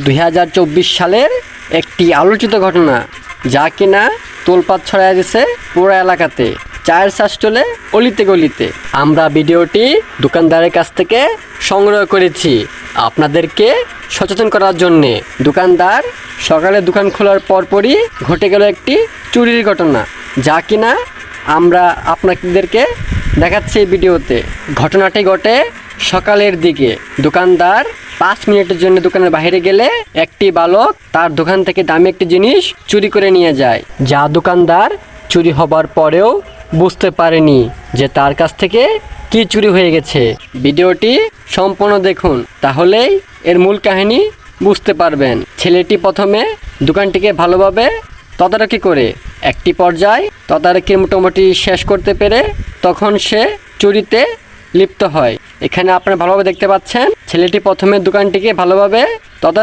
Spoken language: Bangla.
2024 সালের একটি আলোচিত ঘটনা, যা কিনা তোলপাড় ছড়ায় দিয়েছে পুরো এলাকাতে, চায়ের স্টলে অলিতে গলিতে। আমরা ভিডিওটি দোকানদারের কাছ থেকে সংগ্রহ করেছি আপনাদেরকে সচেতন করার জন্যে। দোকানদার সকালে দোকান খোলার পরপরই ঘটে গেল একটি চুরির ঘটনা, যা কিনা আমরা আপনাদেরকে দেখাচ্ছি এই ভিডিওতে। ঘটনাটি ঘটে সকালের দিকে। দোকানদার 5 মিনিটের জন্য দোকানের বাইরে গেলে একটি বালক তার দোকান থেকে দামি একটি জিনিস চুরি করে নিয়ে যায়, যা দোকানদার চুরি হবার পরেও বুঝতে পারেনি যে তার কাছ থেকে কি চুরি হয়ে গেছে। ভিডিওটি সম্পূর্ণ দেখুন, তাহলেই এর মূল কাহিনী বুঝতে পারবেন। ছেলেটি প্রথমে দোকানটিকে ভালোভাবে তদারকি করে একটি পর্যায়ে তদারকি মোটামুটি শেষ করতে পেরে তখন সে চুরিতে লিপ্ত হয়। এখানে আপনারা ভালোভাবে দেখতে পাচ্ছেন, ছেলেটি প্রথমে দোকানটিকে ভালোভাবে তদারকি